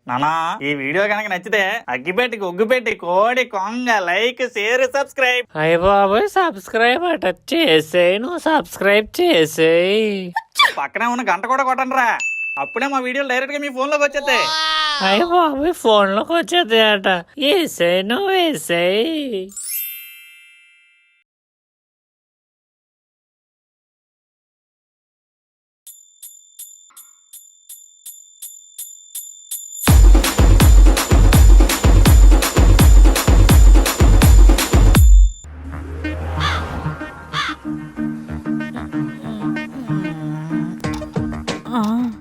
నానా ఈ వీడియో కనుక నచ్చితే అగ్గిపెట్టి ఒగ్గుపెట్టి కోడి కొంగ లైక్ షేర్ సబ్స్క్రైబ్. అయ్య బాబోయ్, సబ్స్క్రైబ్ అట చేసేయి, నువ్వు సబ్స్క్రైబ్ చేసేయి. పక్కనే ఉన్న గంట కూడా కొట్టండి రా, అప్పుడే మా వీడియోలు డైరెక్ట్ గా మీ ఫోన్ లోకి వచ్చేస్తాయి. అయ్య బాబోయ్, ఫోన్ లోకి వచ్చేది అట. వేసేయి, నువ్వు వేసేయి.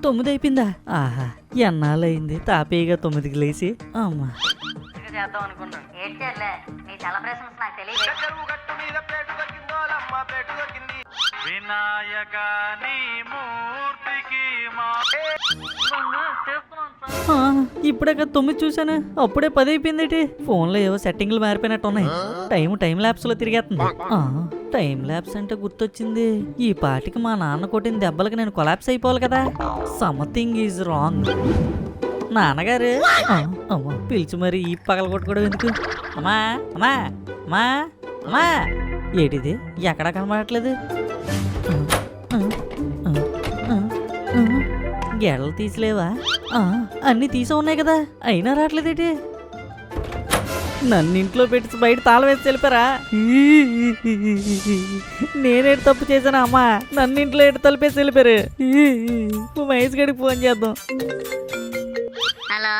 తొమ్మిది అయిపోయిందా? ఆహా, ఎన్నాళ్ళయింది తాపీగా 9కి లేచి. అమ్మా చేద్దాం అనుకున్నా. ఏడ్చేర్లే, నీ సెలబ్రేషన్స్ నాకు తెలియదు. వినాయక నీ మూర్తికి ఇప్పుడే కదా 9 చూసాను, అప్పుడే 10 అయిపోయింది. ఫోన్లో ఏవో సెట్టింగ్లు మారిపోయినట్టు ఉన్నాయి. టైం ల్యాబ్స్ లో తిరిగేస్తుంది. టైం ల్యాబ్స్ అంటే గుర్తొచ్చింది, ఈ పాటికి మా నాన్న కొట్టిన దెబ్బలకి నేను కొలాప్స్ అయిపోవాలి కదా. Something is wrong. నాన్నగారు అమ్మా పిలిచి మరి ఈ పగల కొట్టుకోవడం ఎందుకు? అమ్మా అమ్మా అమ్మా అమ్మా, ఏటిది ఎక్కడా కనబడట్లేదు? గెడలు తీసిలేవా? అన్నీ తీసే ఉన్నాయి కదా, అయినా రావట్లేదేటి? నన్ను ఇంట్లో పెట్టి బయట తాళం వేసి తెలిపారా? నేనేటి తప్పు చేశానా అమ్మా? నన్ను ఇంట్లో ఎటు తలిపేసి వెళ్ళిపారు. మహేష్ గడికి ఫోన్ చేద్దాం. హలో,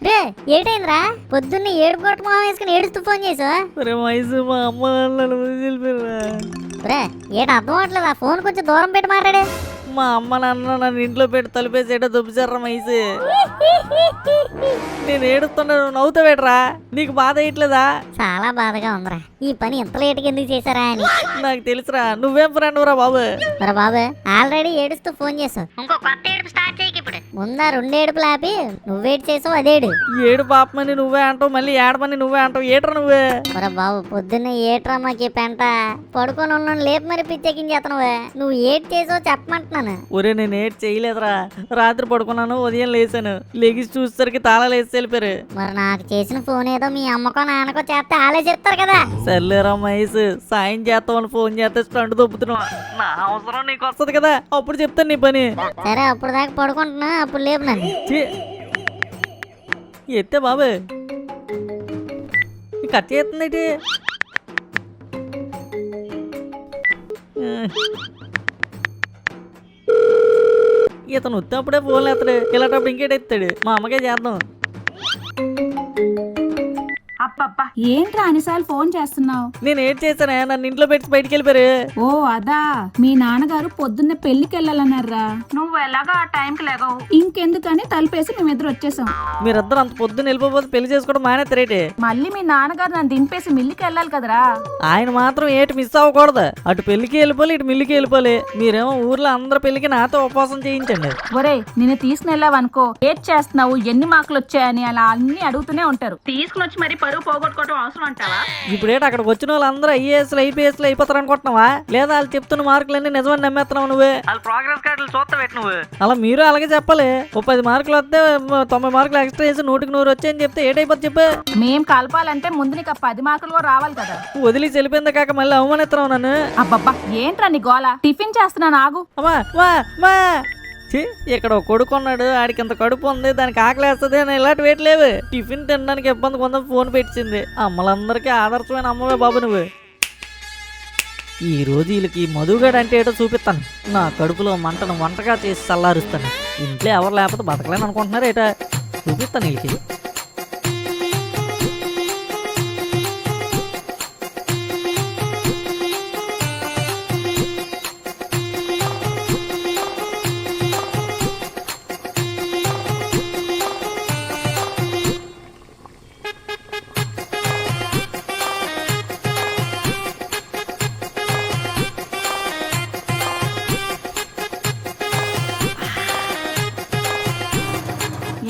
రే ఏటైందిరా? పొద్దున్నే ఏడుపు కొట్టు మొహం వేసుకుని ఏడుస్తూ ఫోన్ చేసావా? మహేష్ మా అమ్మ నన్ను తెలిపారా? రే ఏట అర్థం అవట్లేదా? ఫోన్ కొంచెం దూరం పెట్టి మాట్లాడే. మా అమ్మ నాన్న నన్ను ఇంట్లో పెట్టి తలిపేసి ఏటో దుబ్బిసారా మహేష్? నేను ఏడుస్తున్నాను, నవ్వుతావేట్రా? నీకు బాధ అయ్యట్లేదా? చాలా బాధగా ఉందిరా, ఈ పని ఎంత లేట్గా ఎందుకు చేశారా అని. నాకు తెలుసురా, నువ్వేం ఫ్రెండ్ రా బాబు. మరి బాబు ఆల్రెడీ ఏడుస్తూ ఫోన్ చేసావు, ఇంకో కొత్త ఏడుపు స్టార్ట్ చేయకి. ఇప్పుడు ముందా 2 ఏడుపులు ఆపి నువ్వేడు చేసావు అదేడు. ఏడు పాపమని నువ్వే అంటావు, మళ్ళీ ఏడమని నువ్వే అంటావు. ఏట్రా నువ్వే? మరి బాబు పొద్దున్నే ఏట్రా మాకి పెంట పడుకొని ఉన్నాను, లేపు మరి పిచ్చెక్కించేస్తున్నావే. నువ్వు ఏడు చేసావు చెప్పమంటున్నాను. ఒరే నేను ఏడ్ చేయలేదురా, రాత్రి పడుకున్నాను, ఉదయం లేసాను, లెగిసి చూసేసరికి తాళాలు వేసి వెళ్ళిపోయారు. మరి నాకు చేసిన ఫోన్ ఏదో మీ అమ్మకో నాన్నకో చేస్తే ఆలే చెప్తారు కదా. సర్లేరా మహేష్, సాయం చేస్తామని ఫోన్ చేస్తే స్టంట్ దొబ్బుతున్నావు. నా అవసరం నీకు వస్తుంది కదా, అప్పుడు చెప్తాను నీ పని. సరే అప్పుడు దాకా పడుకుంటున్నా, అప్పుడు లేపు నన్ను. ఎత్తే బాబు, కట్ చేస్తుంది. ఇతను వచ్చినప్పుడే ఫోన్లు ఎత్తాడు, ఇలాంటప్పుడు ఇంకేటి ఎత్తాడు. మా అమ్మకే చేద్దాం. అప్పప్ప ఏంట్రా అన్నిసార్లు ఫోన్ చేస్తున్నావు? నేను ఏడ్ చేశానే, నన్ను ఇంట్లో పెట్టి బయటికి వెళ్ళిపోయారు. ఓ అదా, మీ నాన్నగారు పొద్దున్నే పెళ్లికి వెళ్ళాలన్నారా? నువ్వు ఎలాగా ఆ టైంకి లేగవు, ఇంకెందుకని తలుపేసి మేమిద్దరు వచ్చేసాం. మీరిద్దరు అంత పొద్దున్న వెళ్ళిపోతే పెళ్లి చేసుకోవడం మానేస్తారేటి? మళ్ళీ మీ నాన్నగారు నన్ను దింపేసి మిల్లికి వెళ్ళాలి కదరా. ఆయన మాత్రం ఏటి మిస్ అవ్వకూడదు, అటు పెళ్లికి వెళ్ళిపోవాలి, ఇటు మిల్లికి వెళ్ళిపోవాలి. మీరేమో ఊర్లో అందరి పెళ్లికి నాతో ఉపవాసం చేయించండి. ఒరే నిన్ను తీసుకుని వెళ్ళావనుకో, ఏడ్ చేస్తున్నావు, ఎన్ని మార్కులు వచ్చాయని అలా అన్ని అడుగుతూనే ఉంటారు. తీసుకుని వచ్చి మరి పరువు పోగొట్టుకోవడం అవసరం అంటావా? ఇప్పుడేట అక్కడికి వచ్చిన వాళ్ళందరూ ఐఏఎస్లు ఐపీఎస్లు అయిపోతారు అనుకుంటున్నావా? లేదా వాళ్ళు చెప్తున్న మార్కులన్నీ నిజమని నమ్మేస్తున్నావు నువ్వు? వాళ్ళ ప్రోగ్రెస్ కార్డులు చూస్తావు నువ్వు. అలా మీరు అలాగే చెప్పాలి. 10 మార్కులు వస్తే 90 మార్కులు ఎక్స్ట్రా చేసి 100కి 100 వచ్చాయని చెప్తే ఏటైపోతుంది చెప్పు? మేం కలపాలంటే ముందు నీకు 10 మార్కులు కూడా రావాలి కదా. వదిలి చెల్లిపోయింది కాక మళ్ళీ అవమానిస్తున్నావు నన్ను. అబ్బబ్బా ఏంట్రా నీ గోల? టిఫిన్ చేస్తున్నాను ఆగు. అమ్మా వా వా, ఇక్కడ కొడుకున్నాడు, ఆడికి ఇంత కడుపు ఉంది, దానికి ఆకలేస్తుంది అని ఇలాంటి వేయట్లేవు. టిఫిన్ తినడానికి ఇబ్బంది కొంత ఫోన్ పెట్టింది. అమ్మలందరికీ ఆదర్శమైన అమ్మవే బాబు నువ్వు. ఈ రోజు వీళ్ళకి మధుగాడు అంటే ఏటో చూపిస్తాను. నా కడుపులో మంటను వంటగా చేసి చల్లారుస్తాను. ఇంట్లో ఎవరు లేకపోతే బతకలేని అనుకుంటున్నారు ఏటా, చూపిస్తాను వీళ్ళకి.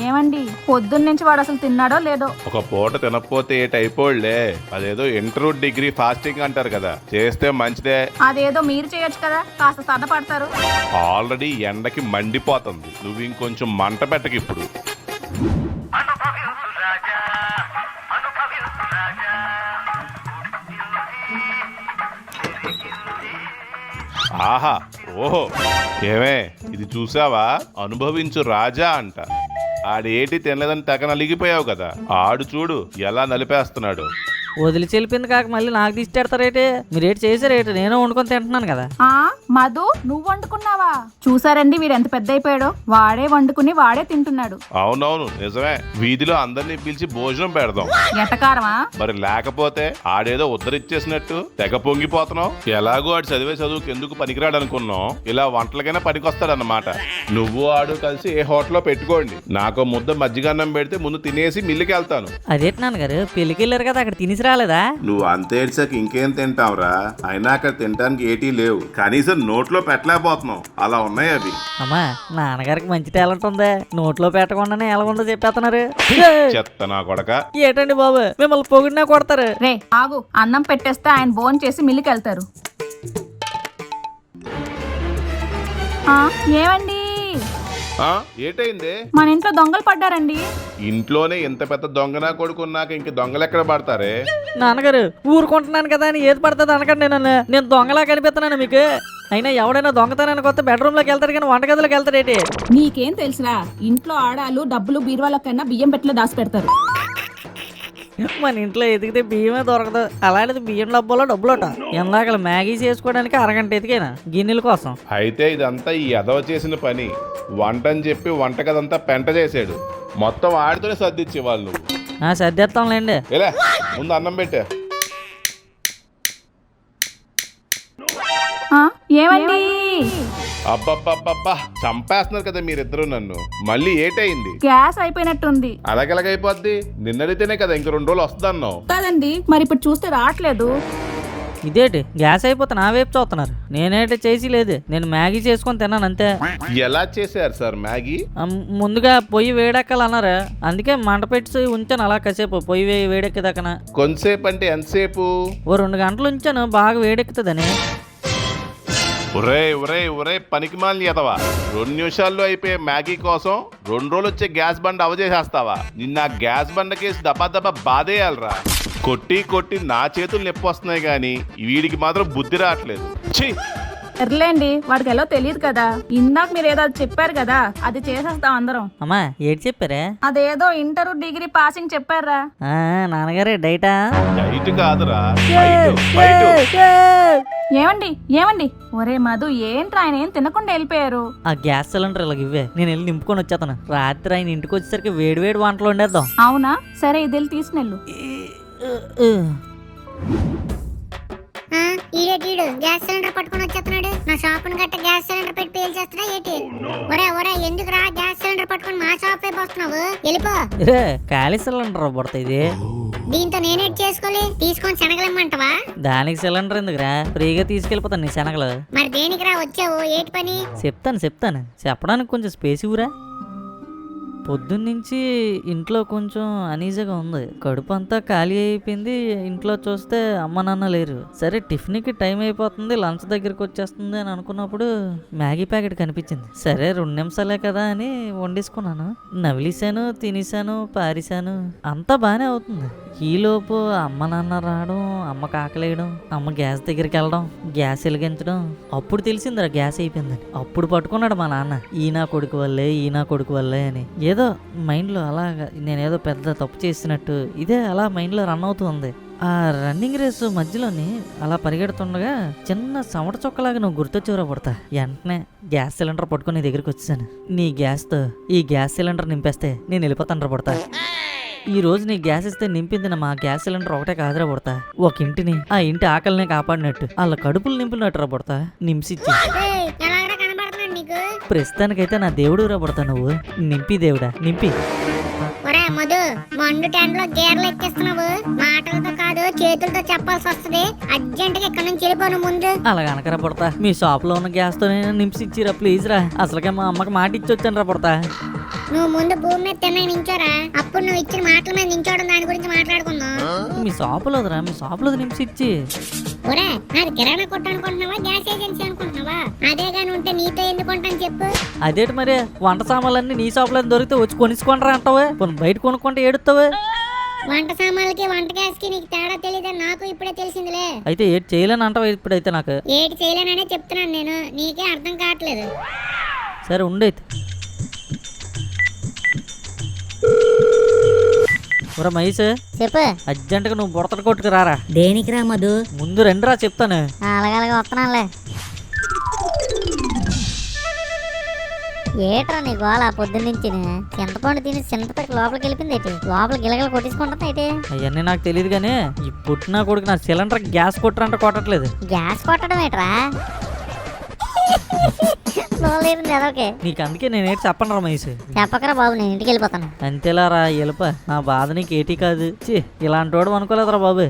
ఏమండి పొద్దున్న నుంచి వాడు అసలు తిన్నాడో లేదో. ఒక పూట తినకపోతే ఏటైపోళ్లే. అదేదో ఇంటర్ డిగ్రీ ఫాస్టింగ్ అంటారు కదా, చేస్తే మంచిదే. అదేదో మీరు చేయొచ్చు కదా, కాస్త సన్నపడతారు. ఆల్రెడీ ఎండకి మండిపోతుంది, నువ్వు ఇంకొంచెం మంట పెట్టకి ఇప్పుడు. ఆహా, ఓహో, ఏమే ఇది చూసావా? అనుభవించు రాజా అంట. ఆడేటి తినలేదని తెగ నలిగిపోయావు కదా, ఆడు చూడు ఎలా నలిపేస్తున్నాడు. వదిలి చెల్లిపోయింది కాక మళ్ళీ నాకు తీసేడతారేటి? మీరేటి చేసారేటి? నేను వండుకొని తింటున్నాను కదా. ఆ మధు, నువ్వు వండుకున్నావా? చూసారండి వీడు ఎంత పెద్ద అయిపోయాడో. వాడే వండుకుని వాడే తింటున్నాడు. అవునవును నిజమే, వీధిలో అందరినీ పిలిచి భోజనం పెడదాం. ఎటకారమా? మరి లేకపోతే ఆడేదో ఉద్ధరిచ్చేసినట్టు తెగ పొంగిపోతున్నావు. ఎలాగో ఆడు చదివే చదువుకి ఎందుకు పనికిరాడు అనుకున్నావు, ఇలా వంటలకైనా పనికొస్తాడన్నమాట. నువ్వు ఆడు కలిసి ఏ హోటల్లో పెట్టుకోండి, నాకు ముద్ద మజ్జిగన్నం పెడితే ముందు తినేసి మిల్లుకి వెళ్తాను. అదేంటి నాన్నగారు, పెళ్ళికి వెళ్ళారు కదా, అక్కడ తినేసి రాలేదా? నువ్వు అంతేడ్చాక ఇంకేం తింటావురా? అయినా అక్కడ తినడానికి ఏటీ లేవు, కనీసం నోట్లో పెట్టలేకపోతున్నావు, అలా ఉన్నాయి అవి. అమ్మా, నాన్నగారికి మంచి టాలెంట్ ఉందే, నోట్లో పెట్టకుండానే ఎలా ఉందో చెప్పేస్తున్నారు. చెత్త నా కొడక. ఏటండి బాబు, మిమ్మల్ని పొగిడినా కొడతారు. రే ఆగు, అన్నం పెట్టేస్తే ఆయన భోజనం చేసి మిల్లుకి వెళ్తారు. ఏమండి ఏటైంది? మన ఇంట్లో దొంగలు పడ్డారండి. ఇంట్లోనే ఇంత పెద్ద దొంగనా కొడుకున్నాక ఇంక దొంగలు ఎక్కడ పడతారే? నాన్నగారు, ఊరుకుంటున్నాను కదా అని ఏది పడుతుంది అనకండి. నేను దొంగలా కనిపిస్తున్నాను మీకు. అయినా ఎవడైనా దొంగతనానికి కొత్త బెడ్రూమ్ లోకి వెళ్తాడు కానీ వంటగదిలోకి వెళ్తాడేటి? నీకేం తెలుసురా, ఇంట్లో ఆడాలు డబ్బులు బీరువాల కన్నా బియ్యం పెట్టిలో దాచి పెడతారు. మన ఇంట్లో ఎదిగితే బియ్యమే దొరకదు, అలాంటిది బియ్యం డబ్బులో డబ్బులోట. ఇందాక మ్యాగీ చేసుకోవడానికి అరగంట ఎదిగేనా గిన్నెల కోసం. అయితే ఇదంతా ఈ ఎదవ చేసిన పని. వంటని చెప్పి వంటగదంతా పెంట చేసాడు, మొత్తం ఆడితోనే సర్దిచ్చే వాళ్ళు. సర్దేస్తాంలేండి. ఎలా ముందు అన్నం పెట్టా. ఏమండి? అబ్బబ్బబ్బబ్బా, చంపేస్తున్నారు కదా మీరిద్దరు నన్ను. మళ్ళీ ఏటైంది? గ్యాస్ అయిపోయినట్టుంది. అలాగెలాగైపోద్ది? నిన్నడితేనే కదా ఇంక 2 రోజులు వస్తుందన్నావు కాదండి, మరి ఇప్పుడు చూస్తే రావట్లేదు. ఇదేంటి గ్యాస్ అయిపోతే నా వైపు చూస్తున్నారు? నేనేంటి చేసి లేదు, నేను మ్యాగీ చేసుకొని తిన్నాను అంతే. ఎలా చేశారు సార్ మ్యాగీ? ముందుగా పొయ్యి వేడెక్కాలన్నారు, అందుకే మంట పెట్టి ఉంచాను అలా కాసేపు, పొయ్యి వేడెక్కేదాకా. కొంతసేపు అంటే ఎంతసేపు? ఓ 2 గంటలు ఉంచాను, బాగా వేడెక్కుతుందని. ఒరే పనికిమాలిన ఎదవా, 2 నిమిషాల్లో అయిపోయే మ్యాగీ కోసం 2 రోజులు వచ్చే గ్యాస్ బండ అవజేసేస్తావా? నిన్న గ్యాస్ బండ కేసి దబా బాధేయాలరా. కొట్టి నా చేతులు నొప్పి వస్తున్నాయి గాని వీడికి మాత్రం బుద్ధి రావట్లేదు. ఛీ, ఎర్లేండి, వాడికి ఎలా తెలియదు కదా. ఇందాక మీరు ఏదో చెప్పారు కదా, అది చేసేస్తాం అందరం. అమ్మా, ఏడు చెప్పారే? అదేదో ఇంటర్ డిగ్రీ పాసింగ్ చెప్పారా? నాన్నగారే డైటా? డైట్ కాదురా, బయట. ఏమండి ఒరే మధు, ఏంట్రా ఆయన ఏం తినకుండా వెళ్ళిపోయారు? ఆ గ్యాస్ సిలిండర్ ఇలాగ ఇవ్వే, నేను వెళ్ళి నింపుకొని వచ్చేస్తాను. రాత్రి ఆయన ఇంటికి వచ్చేసరికి వేడి వంటలు వండేద్దాం. అవునా, సరే ఇది వెళ్ళి తీసుకెళ్ళు. ఈడేటీడు గ్యాస్ సిలిండర్ పట్టుకొని వచ్చేస్తున్నాడు. నా షాపుని గట్ట గ్యాస్ సిలిండర్ పెట్టి పేల్చేస్తున్నా ఏంటి? ఒరే ఎందుకు రా గ్యాస్ సిలిండర్ పట్టుకొని మా షాప్ వైపు వస్తున్నావు? వెళ్ళిపో. ఖాళీ సిలిండర్ పడుతుంది ఇది. దీంతో నేనేటి చేసుకోవాలి? తీసుకొని శనగలమ్మంటవా? దానికి సిలిండర్ ఎందుకురా, ఫ్రీగా తీసుకెళ్ళిపోతాను నీ శనగలు. మరి దేనికి రా వచ్చావు? ఏటి పని? చెప్తాను చెప్పడానికి కొంచెం స్పేస్ ఇవ్వరా. పొద్దున్నుంచి ఇంట్లో కొంచెం అనీజీగా ఉంది, కడుపు అంతా ఖాళీ అయిపోయింది. ఇంట్లో చూస్తే అమ్మ నాన్న లేరు. సరే టిఫిన్కి టైం అయిపోతుంది, లంచ్ దగ్గరికి వచ్చేస్తుంది అని అనుకున్నప్పుడు మ్యాగీ ప్యాకెట్ కనిపించింది. సరే 2 నిమిషాలే కదా అని వండేసుకున్నాను. నవిలేసాను, తినేసాను, పారేసాను, అంతా బాగానే అవుతుంది. ఈలోపు అమ్మ నాన్న రావడం, అమ్మ కాకలేయడం, అమ్మ గ్యాస్ దగ్గరికి వెళ్ళడం, గ్యాస్ వెలిగించడం. అప్పుడు తెలిసిందిరా గ్యాస్ అయిపోయిందని. అప్పుడు పట్టుకున్నాడు మా నాన్న, ఈ నా కొడుకు వల్లే అని. ఏదో మైండ్లో అలాగా నేనేదో పెద్ద తప్పు చేసినట్టు ఇదే అలా మైండ్లో రన్ అవుతూ ఉంది. ఆ రన్నింగ్ రేసు మధ్యలోని అలా పరిగెడుతుండగా చిన్న సమట చొక్కలాగా నువ్వు గుర్తొచ్చేవరా పడతా. వెంటనే గ్యాస్ సిలిండర్ పట్టుకొని నీ దగ్గరికి వచ్చేసాను. నీ గ్యాస్తో ఈ గ్యాస్ సిలిండర్ నింపేస్తే నేను వెళ్ళిపోతాను రా పడతా. ఈ రోజు నీ గ్యాస్ ఇస్తే నింపింది మా గ్యాస్ సిలిండర్ ఒకటే కాదురా పడతా, ఒక ఇంటిని, ఆ ఇంటి ఆకలినే కాపాడినట్టు, వాళ్ళ కడుపులు నింపినట్టు రా పడతా నింపిసిచ్చి. ప్రస్తుతానికైతే నా దేవుడు రా పడతా, నువ్వు నింపి దేవుడా నింపి. ఒరే మధు, మండు టెంట్లో గేర్లు ఎక్కిస్తున్నావు. మాటలతో కాదు చేతులతో చెప్పాల్సి వస్తుంది. అర్జెంట్ గా ఇక్కడ నుంచి వెళ్ళిపోను ముందు. అలాగ అనకరా పడతా, మీ షాప్ లో ఉన్న గ్యాస్ తో నింపిసిచ్చిరా ప్లీజ్ రా. అసలుకే మా అమ్మకి మాట ఇచ్చి వచ్చాను రా పడతా. నువ్వు ముందు భూమి మీద తిన్న నించోరా, అప్పుడు నువ్వు ఇచ్చిన మాటల మీద నించోవడం దాని గురించి మాట్లాడుకుందాం. మీ షాపులోదిరా, మీ షాపులో నిమిషిచ్చి. ఒరే నాది కిరాణా కొట్టు అనుకుంటున్నావా, గ్యాస్ ఏజెన్సీ అనుకుంటున్నావా? అదే గాని ఉంటే నీతో ఎందుకు కొంటాను చెప్పు. అదేంటి మరి, వంట సామాన్లన్నీ నీ షాపులో దొరికితే వచ్చి కొనుక్కుంటారా అంటావా? బయట కొనుక్కుంటే ఏడుతావా? వంట సామాన్లకి వంట గ్యాస్ కి నీకు తేడా తెలియదని నాకు ఇప్పుడే తెలిసిందిలే. అయితే ఏటి చేయలేని అంటావా ఇప్పుడైతే? నాకు ఏటి చేయలేననే చెప్తున్నాను నేను, నీకే అర్థం కావట్లేదు. సరే ఉండైతే. ఒరే మహేష్, చెప్పు. అర్జెంటుగా నువ్వు బుడతడు కొట్టుకు రారా. దేనికి రా మధు? ముందు రండిరా చెప్తాను. అలాగలాగా వస్తున్నానులే. ఏట్రా నీ గోళ పొద్దున్నుంచి? చింతపండు తిని చింతపట్టి లోపలికి వెళ్ళిపోయింది ఏంటి? లోపల గిలగలు కొట్టించుకుంటుంది ఏంటి? అవన్నీ నాకు తెలియదు కానీ ఈ పుట్టిన కొడుకు నా సిలిండర్ గ్యాస్ కొట్టరంటే కొట్టట్లేదు. గ్యాస్ కొట్టడం ఏట్రా? నీకు అందుకే నేనేటి చెప్పను రా మహేష్. చెప్పకరా బాబు, నేను ఇంటికి వెళ్ళిపోతాను. అంతేలారా ఎలుప, నా బాధ నీకు ఏటీ కాదు. ఇలాంటి వాడు అనుకోలేదురా బాబు.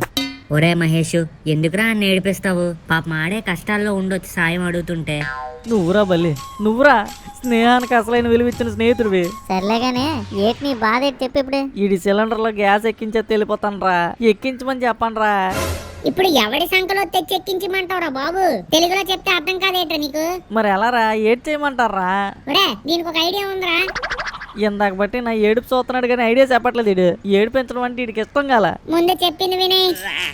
ఒరే మహేష్, ఎందుకురా అని ఏడిపిస్తావు? పాప మాడే కష్టాల్లో ఉండొచ్చి సాయం అడుగుతుంటే. నువ్వురా బల్లి, నువ్వురా స్నేహానికి అసలైన విలువిచ్చిన స్నేహితుడివి. సర్లేగానే ఏటి నీ బాధ ఏంటి చెప్పు ఇప్పుడు. ఈ సిలిండర్ లో గ్యాస్ ఎక్కించేది వెళ్ళిపోతాను రా, ఎక్కించమని చెప్పండి రా. ఇప్పుడు ఎవడి సంకలో తెచ్చి ఎక్కించమంటావురా బాబు? తెలుగులో చెప్తే అర్థం కాదేట్రా నీకు? మరి ఎలా రా, ఏడ్ చేయమంటారా? ఒరే దీనికి ఒక ఐడియా ఉందిరా. ఇందాక బట్టి నా ఏడుపు చూస్తున్నాడు కానీ ఐడియా చెప్పట్లేదు. ఇడు ఏడు పెంచడం అంటే వీడికి ఇష్టం కాల. ముందే చెప్పింది విని,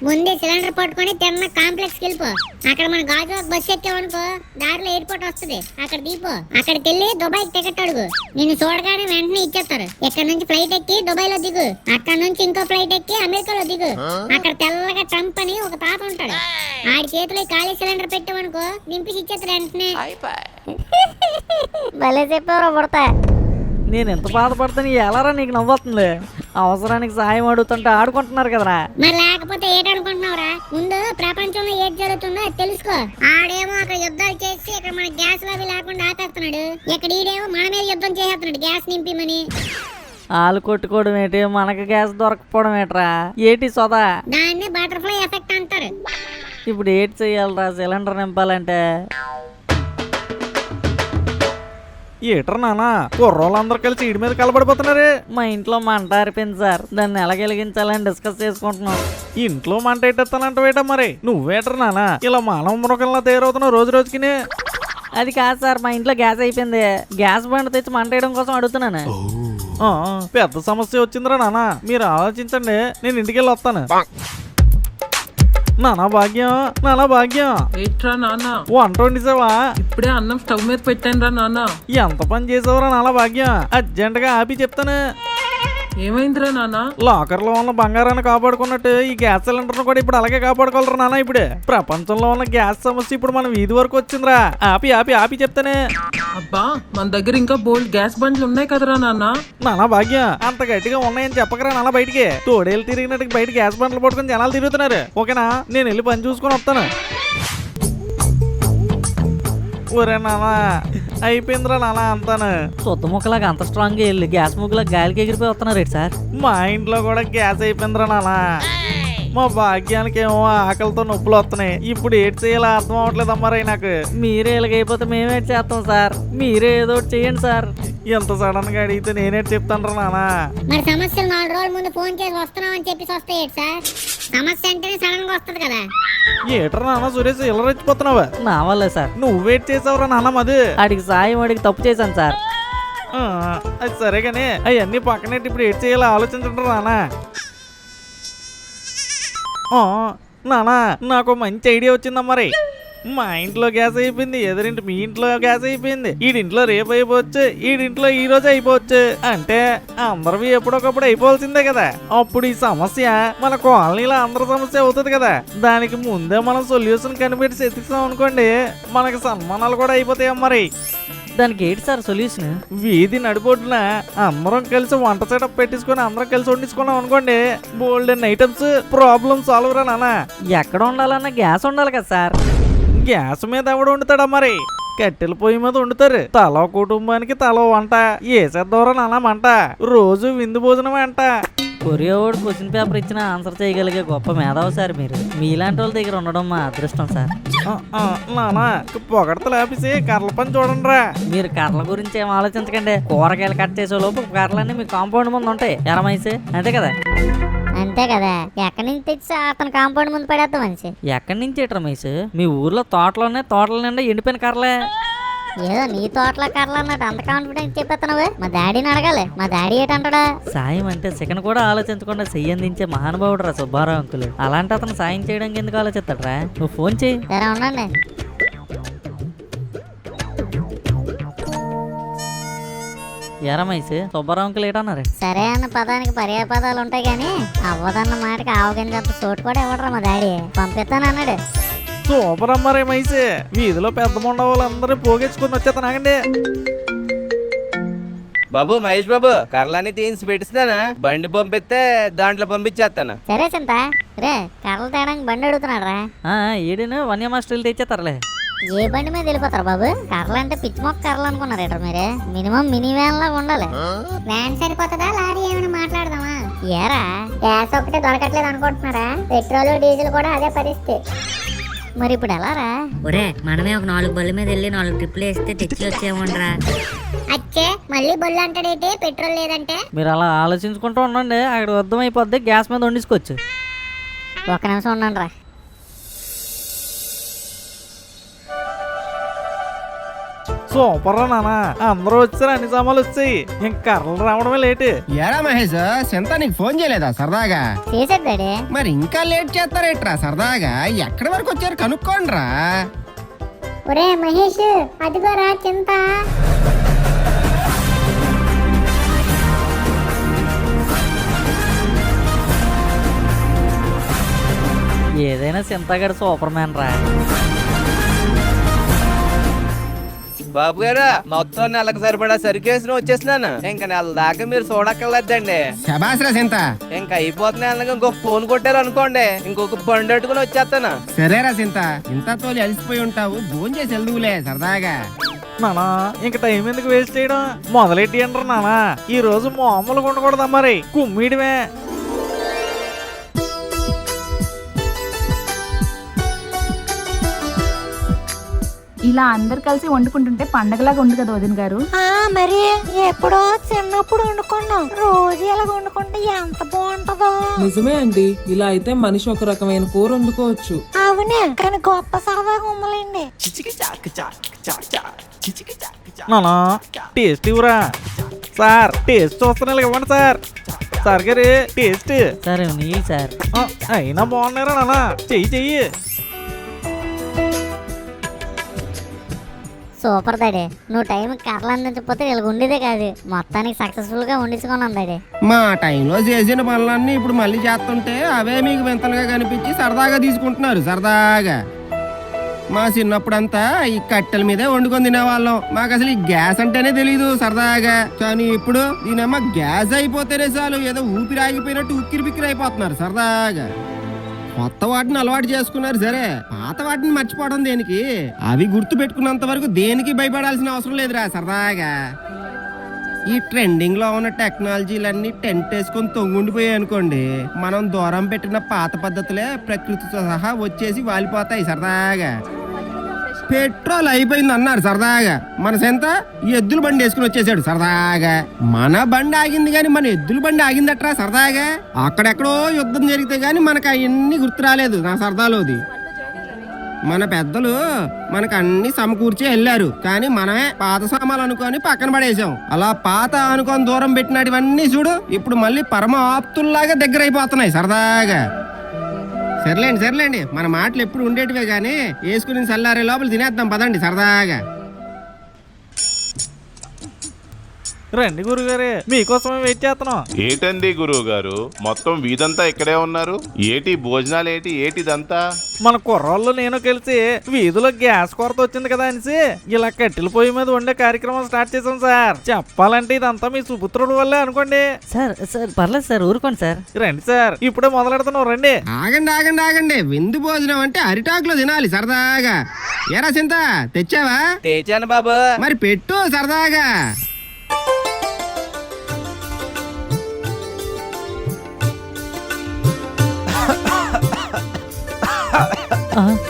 ముందే సిలిండర్ పట్టుకొని తిన్న కాంప్లెక్స్ వెళ్ళిపో. అక్కడ మన గాజు బస్సు ఎక్కామనుకో, దారిలో ఎయిర్పోర్ట్ వస్తుంది, అక్కడ దిగిపో. అక్కడికి వెళ్ళి దుబాయ్ టికెట్ అడుగు, నిన్ను చూడగానే వెంటనే ఇచ్చేస్తారు. ఇక్కడ నుంచి ఫ్లైట్ ఎక్కి దుబాయ్ లో దిగు, అక్కడ నుంచి ఇంకో ఫ్లైట్ ఎక్కి అమెరికాలో దిగు. అక్కడ తెల్లగా ట్రంప్ అని ఒక తాత ఉంటాడు, ఆడి చేతిలో ఖాళీ సిలిండర్ పెట్టామనుకో నింపి ఇచ్చేస్తారు వెంటనే. భలే చెప్పారో పడతా. నేను ఎంత బాధపడతాను ఎలారా నీకు నవ్వుతుంది? అవసరానికి సాయం అడుగుతుంటే ఆడుకుంటున్నారు కదరా. మరి లేకపోతే ఏటనుకుంటున్నావురా? ముందు ప్రపంచంలో ఏది జరుగుతుందో తెలుసుకో. ఆడేమో అక్కడ యుద్ధాలు చేసి ఇక్కడ మన గ్యాస్ అవి లేకుండా ఆపేస్తున్నాడు, ఇక్కడ ఈడేమో మన మీద యుద్ధం చేసేస్తున్నాడు గ్యాస్ నింపిమని. ఆలు కొట్టుకోవడం ఏంటి, మనకు గ్యాస్ దొరకపోవడం ఏంట్రా? ఏటి సోదా? దాన్ని బటర్ఫ్లై ఎఫెక్ట్ అంటారు. ఇప్పుడు ఏటి చెయ్యాలరా సిలిండర్ నింపాలంటే? ఏటర్ నానా కుర్రోళ్ళందరూ కలిసి ఇడి మీద కలబడిపోతున్నారు. మా ఇంట్లో మంట ఆరిపోయింది సార్, దాన్ని ఎలా వెలిగించాలని డిస్కస్ చేసుకుంటున్నాం. ఇంట్లో మంట ఎట్టేస్తానంటవేట? మరి నువ్వేటర్ నానా ఇలా మానవ మృగంలా తయారవుతున్నావు రోజు రోజుకి? అది కాదు సార్, మా ఇంట్లో గ్యాస్ అయిపోయింది. గ్యాస్ బండ్ తెచ్చి మంట వేయడం కోసం అడుగుతున్నాను. పెద్ద సమస్య వచ్చిందిరా నానా, మీరు ఆలోచించండి, నేను ఇంటికి వెళ్ళి వస్తాను. నానా భాగ్యం, నానా భాగ్యం, ఏంట్రా నాన్న? వంట వండిసావా? ఇప్పుడే అన్నం స్టవ్ మీద పెట్టాను రా నాన్న. ఎంత పని చేసావురా నానా భాగ్యం? అర్జెంట్ గా ఆపి చెప్తాను. ఏమైందిరా నాన్న? లాకర్ లో ఉన్న బంగారాన్ని కాపాడుకున్నట్టు ఈ గ్యాస్ సిలిండర్ ను కూడా ఇప్పుడు అలాగే కాపాడుకోవాలరా నాన్న. ఇప్పుడు ప్రపంచంలో ఉన్న గ్యాస్ సమస్య ఇప్పుడు మన వీధి వరకు వచ్చిందిరా. ఆపి ఆపి ఆపి చెప్తానే. అబ్బా మన దగ్గర ఇంకా బోల్డ్ గ్యాస్ బండ్లు ఉన్నాయి కదరా నాన్న. నానా భాగ్యం, అంత గట్టిగా ఉన్నాయని చెప్పకరా నాన్న. బయటికి తోడేళ్ళు తిరిగినట్టు బయట గ్యాస్ బండ్లు పట్టుకుని జనాలు తిరుగుతున్నారు. ఓకేనా? నేను వెళ్ళి పని చూసుకొని వస్తాను. ఒరే నానా అయిపోయిందిరా నానా అంతాను. సొత్త ముక్కలాగా అంత స్ట్రాంగ్ గా వెళ్ళి గ్యాస్ ముక్కలా గాలికి ఎగిరిపోయి వస్తున్నారు రేటు సార్. మా ఇంట్లో కూడా గ్యాస్ అయిపోయిందిరా నానా. మా భాగ్యానికి ఏమో ఆకలితో నొప్పులు వస్తున్నాయి. ఇప్పుడు ఏటి చేయాలో అర్థం అవ్వట్లేదమ్మా రే నాకు. మీరే ఇలాగైపోతే మేమేటి చేస్తాం సార్, మీరే ఏదో ఒకటి చేయండి సార్. ఎంత సడన్ గా అడిగితే నేనేటి చెప్తాను రా నానా. మరి సమస్యలు 4 రోజుల ముందు ఫోన్ చేసి వస్తున్నాం అని చెప్పేసి వస్తాయి సార్. సమస్య అంటేనే సడన్ గా వస్తుంది కదా. ఏట్రా నాన్న సురేష్ ఇలా రెచ్చిపోతున్నావా? నా వల్లే సార్. నువ్వు వెయిట్ చేసావురా నాన్న. మది అడిగి సాయం అడిగి తప్పు చేశాను సార్. అది సరే గానీ అవన్నీ పక్కనెట్టి ఇప్పుడు ఏటి చేయాలో ఆలోచించండి నానా. నానా నాకు మంచి ఐడియా వచ్చిందమ్మా. మరి మా ఇంట్లో గ్యాస్ అయిపోయింది, ఎదురింటి మీ ఇంట్లో గ్యాస్ అయిపోయింది, ఈడింట్లో రేపు అయిపోవచ్చు, ఈడింట్లో ఈ రోజు అయిపోవచ్చు. అంటే అందరివి ఎప్పుడొకప్పుడు అయిపోవాల్సిందే కదా. అప్పుడు ఈ సమస్య మన కాలనీలో అందరి సమస్య అవుతుంది కదా. దానికి ముందే మనం సొల్యూషన్ కనిపెట్టి ఎత్తిస్తాం అనుకోండి, మనకి సన్మానాలు కూడా అయిపోతాయి. మరి దానికి ఏంటి సార్ సొల్యూషన్? వీధి నడిబొడ్డున అందరం కలిసి వంట సెటప్ పెట్టించుకొని అందరం కలిసి వండించుకున్నాం అనుకోండి, బోల్డెన్ ఐటమ్స్ ప్రాబ్లమ్ సాల్వ్ రా నాన్న. ఎక్కడ ఉండాలన్నా గ్యాస్ ఉండాలి కదా సార్. గ్యాస్ మీద ఎవడు వండుతాడా? మరి కట్టెల పొయ్యి మీద వండుతారు. తలో కుటుంబానికి తలో వంట వేసేద్దారా నాన్న మంట. రోజు విందు భోజనం అంట. కొరియోడు క్వశ్చన్ పేపర్ ఇచ్చిన ఆన్సర్ చేయగలిగే గొప్ప మేధావి సార్ మీరు. మీలాంటి వాళ్ళ దగ్గర ఉండడం మా అదృష్టం సార్. నానా పొగడత లేపేసి కర్రల పని చూడండి రా. మీరు కర్రల గురించి ఏం ఆలోచించకండి. కూరగాయలు కట్ చేసే లోపు కర్రలన్నీ మీ కాంపౌండ్ ముందు ఉంటాయి. ఎరమైసి అంతే కదా. అంతే కదా, ఎక్కడి నుంచి తెచ్చి అతను కాంపౌండ్ ముందు పడేస్తాం మనిషి. ఎక్కడి నుంచి ఎట్రా మైస్? మీ ఊర్లో తోటల నిండా ఎండిపోయిన కర్రలే. ఏదో నీ తోటలో కర్రలు అన్నట్టు అంత కాన్ఫిడెన్స్ చెప్పేస్తున్నావు. మా డాడీని అడగాలి, మా డాడీ ఏంటంటాడా? సాయం అంటే సెకండ్ కూడా ఆలోచించకుండా చెయ్యందించే మహానుభావుడు రా సుబ్బారావు అంకులు. అలాంటి అతను సాయం చేయడానికి ఎందుకు ఆలోచిస్తాడరా? నువ్వు ఫోన్ చేయి. సరే ఉండండి. ఎరమైసి సుబ్బారావు అంకులు ఏటన్నారు? సరే అన్న పదానికి పర్యాయ పదాలు ఉంటాయి కానీ అవ్వదన్న మాటకి ఆవగింజంత చోటు కూడా ఇవ్వడరా మా డాడీ. పంపిస్తాను అన్నాడు. సూపర్ అమ్మారే మైసి. వీధిలో పెద్ద మొండ వాళ్ళందరూ పోగెచ్చుకుని వచ్చేతనాగండి. బాబు మహేష్ బాబు, కర్రలన్నీ తీసి పెట్టిస్తానా? బండి పంపిస్తే దాంట్లో పంపించేస్తాను. సరే చింత రే, కర్రలు తేడానికి బండి అడుగుతున్నాడు రా. ఈడిను వన్య మాస్టర్లు తెచ్చేస్తారులే. ఏ బండి మీద వెళ్ళిపోతారు బాబు? కర్రలు అంటే పిచ్చి మొక్క కర్రలు అనుకున్నారు మీరే. మినిమం మినీ వ్యాన్ లాగా ఉండాలి. వ్యాన్ సరిపోతుందా, లారీ ఏమైనా మాట్లాడదామా? ఏరా గ్యాస్ ఒకటే దొరకట్లేదు అనుకుంటున్నారా? పెట్రోల్ డీజిల్ కూడా అదే పరిస్థితి. మరి ఇప్పుడు ఎలా రా? ఒరే మనమే ఒక 4 బళ్ళ మీద వెళ్ళి 4 ట్రిప్లు వేస్తే తెచ్చి వచ్చేయమంటరా. అచ్చే మళ్ళీ బొల్లు అంటాడేంటి పెట్రోల్ లేదంటే? మీరు అలా ఆలోచించుకుంటూ ఉండండి, అక్కడ అర్థం అయిపోద్ది. గ్యాస్ మీద వండించుకోవచ్చు. ఒక నిమిషం ఉండండి రా. సూపర్ రా నానా, అందరూ వచ్చారు, అన్ని సామాన్లు వచ్చాయి. ఇంక కర్రలు రావడమే లేటు. ఏరా మహేష్, సింత నీకు ఫోన్ చేయలేదా సరదాగా? చేసేది డాడీ. మరి ఇంకా లేట్ చేస్తారేట్రా? సరదాగా ఎక్కడి వరకు వచ్చారు కనుక్కోండ్రా. ఒరే మహేష్, అదిగోరా చింత. ఏదైనా సింతగాడు సూపర్ మ్యాన్ రా. బాబు గారు, మొత్తం నెలకు సరిపడా సరికేసిన వచ్చేసినాను. ఇంకా నెల దాకా మీరు చూడక్కర్లేదండి. శబాస్రా సింత. ఇంకా అయిపోతున్నా ఇంకొక ఫోన్ కొట్టారు అనుకోండి, ఇంకొక బండి అట్టుకుని వచ్చేస్తాను. సరేరా సింత, ఇంత తోలి అలసిపోయి ఉంటావు, భోజనం చేసి వెళ్దువులే సరదాగా. నానా ఇంక టైం ఎందుకు వేస్ట్ చేయడం, మొదలెట్టి అంటారు నానా. ఈ రోజు మామూలుగా ఉండకూడదా మరి, కుమ్మీడమే. ఇలా అందరు కలిసి వండుకుంటుంటే పండగలాగా ఉంది కదా వదిన గారు. మరి ఎప్పుడో చిన్నప్పుడు వండుకున్నాం, రోజు ఇలా వండుకుంటే ఎంత బాగుంటదో. నిజమే అండి, ఇలా అయితే మనిషి ఒక రకమైన కూర వండుకోవచ్చు. అవునే, కానీ గొప్ప సరదాగా ఉమ్మలేండి. నానా టేస్ట్ ఇవ్వరా సార్? టేస్ట్ చూస్తున్నా ఇవ్వండి సార్. సార్ గారు టేస్ట్. సరే నీళ్ళు సార్. అయినా బాగున్నారా నానా? చెయ్యి. సూపర్ డాడీ, నువ్వు టైం కర్రలు అందించకపోతే ఇలా ఉండేదే కాదు. మొత్తానికి సక్సెస్ఫుల్ గా వండించుకున్నాం డాడీ. మా టైంలో చేసిన పనులన్నీ ఇప్పుడు మళ్ళీ చేస్తుంటే అవే మీకు వింతలుగా కనిపించి సరదాగా తీసుకుంటున్నారు. సరదాగా మా చిన్నప్పుడంతా ఈ కట్టెల మీదే వండుకొని తినేవాళ్ళం. మాకు అసలు ఈ గ్యాస్ అంటేనే తెలీదు సరదాగా. కానీ ఇప్పుడు దీనమ్మ గ్యాస్ అయిపోతేనే చాలు ఏదో ఊపిరి ఆగిపోయినట్టు ఉక్కిరి బిక్కిరి అయిపోతున్నారు సరదాగా. కొత్త వాటిని అలవాటు చేసుకున్నారు సరే, పాత వాటిని మర్చిపోవడం దేనికి? అవి గుర్తు పెట్టుకున్నంత వరకు దేనికి భయపడాల్సిన అవసరం లేదురా సరదాగా. ఈ ట్రెండింగ్ లో ఉన్న టెక్నాలజీలన్నీ టెంట్ వేసుకొని తొంగుండిపోయాయి అనుకోండి, మనం దూరం పెట్టిన పాత పద్ధతులే ప్రకృతితో సహా వచ్చేసి వాలిపోతాయి సరదాగా. పెట్రోల్ అయిపోయింది అన్నారు సరదాగా. మన సెంత ఎద్దుల బండి వేసుకుని వచ్చేసాడు సరదాగా. మన బండి ఆగింది గాని మన ఎద్దుల బండి ఆగిందట్రా సరదాగా. అక్కడెక్కడో యుద్ధం జరిగితే గాని మనకు అవన్నీ గుర్తు రాలేదు నా సరదాలోది. మన పెద్దలు మనకు అన్ని సమకూర్చి వెళ్ళారు, కానీ మనమే పాత సామాన్లు అనుకొని పక్కన పడేసాం. అలా పాత అనుకొని దూరం పెట్టినటువన్నీ చూడు ఇప్పుడు మళ్ళీ పరమ ఆప్తుల్లాగా దగ్గర అయిపోతున్నాయి సరదాగా. సర్లేండి, మన మాటలు ఎప్పుడు ఉండేటివే గానీ వేసుకుని చల్లారే లోపల తినేద్దాం పదండి సరదాగా. రండి గురుగారు, మీకోసమే వెయిట్ చేస్తున్నాం. ఏటండి గురువు గారు, మొత్తం వీధంతా ఇక్కడే ఉన్నారు? ఏటి భోజనాలు ఏటిదంతా? మన కుర్రోళ్ళు నేను కలిసి వీధిలో గ్యాస్ కొరత వచ్చింది కదా అనేసి ఇలా కట్టెల పొయ్యి మీద వండే కార్యక్రమం స్టార్ట్ చేసాం సార్. చెప్పాలంటే ఇదంతా మీ సుపుత్రుడు వల్లే అనుకోండి. సార్ పర్లేదు సార్, ఊరుకోండి సార్. రండి సార్, ఇప్పుడే మొదలెడుతున్నాం రండి. ఆగండి, విందు భోజనం అంటే అరిటాకులో తినాలి సరదాగా. ఏరా చింత తెచ్చావా? తెచ్చాను బాబు. మరి పెట్టు సరదాగా.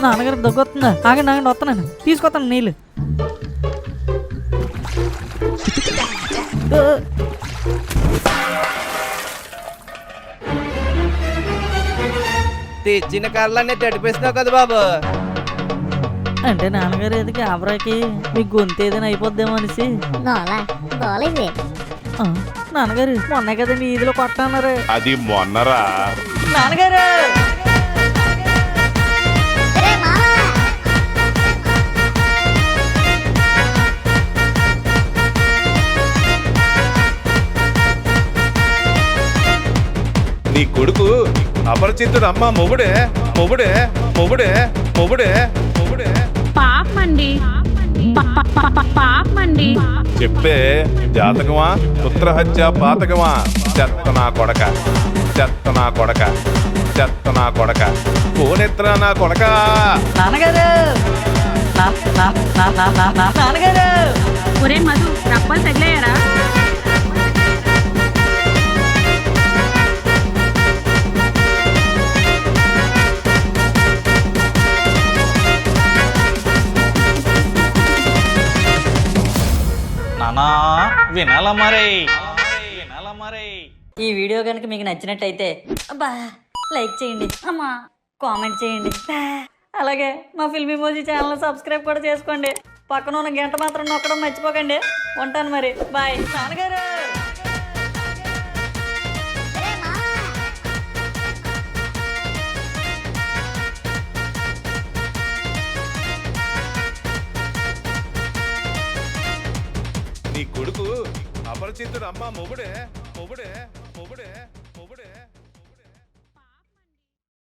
నాన్నగారికి దగ్గొస్తుందా? ఆగండి ఆగండి, వస్తున్నాను, తీసుకొస్తాను నీళ్ళు. తెచ్చిన కళ్ళన్నీ తడిపేసినావు కదా బాబు. అంటే నాన్నగారు ఏది గాబరాకి మీ గొంతు ఏదైనా అయిపోద్దేమో అనేసి. గోలైంది. నాన్నగారు మొన్నే కదండి ఈదిలో కొట్టన్నారు. అది మొన్నరా. నాన్నగారు నీ కొడుకు అపరిచితుడు అమ్మ మొగుడే మొగుడే మొగుడే మొగుడే మొగుడే పాపమండి, పాపమండి. చెప్పే జాతకమా పుత్రహత్య పాతకమా? చెత్త నా కొడక, చెత్త నా కొడక, చెత్త నా కొడక, ఫోనెత్తరా నా కొడక. నాన్నగారు నాన్నగారు. ఒరే మధు, రప్పలు తగిలాయరా? నానా వినాలా మరి, వినాలా మరి. ఈ వీడియో కనుక మీకు నచ్చినట్టయితే అబ్బా లైక్ చేయండి, అమ్మా కామెంట్ చేయండి, అలాగే మా ఫిల్మీ మోజీ ఛానల్ సబ్స్క్రైబ్ కూడా చేసుకోండి. పక్కన ఉన్న గంట మాత్రం నొక్కడం మర్చిపోకండి. ఉంటాను మరి, బాయ్. నాన్నగారు నీ కొడుకు అపరిచితుడు అమ్మ మొగుడే మొగుడే మొగుడే.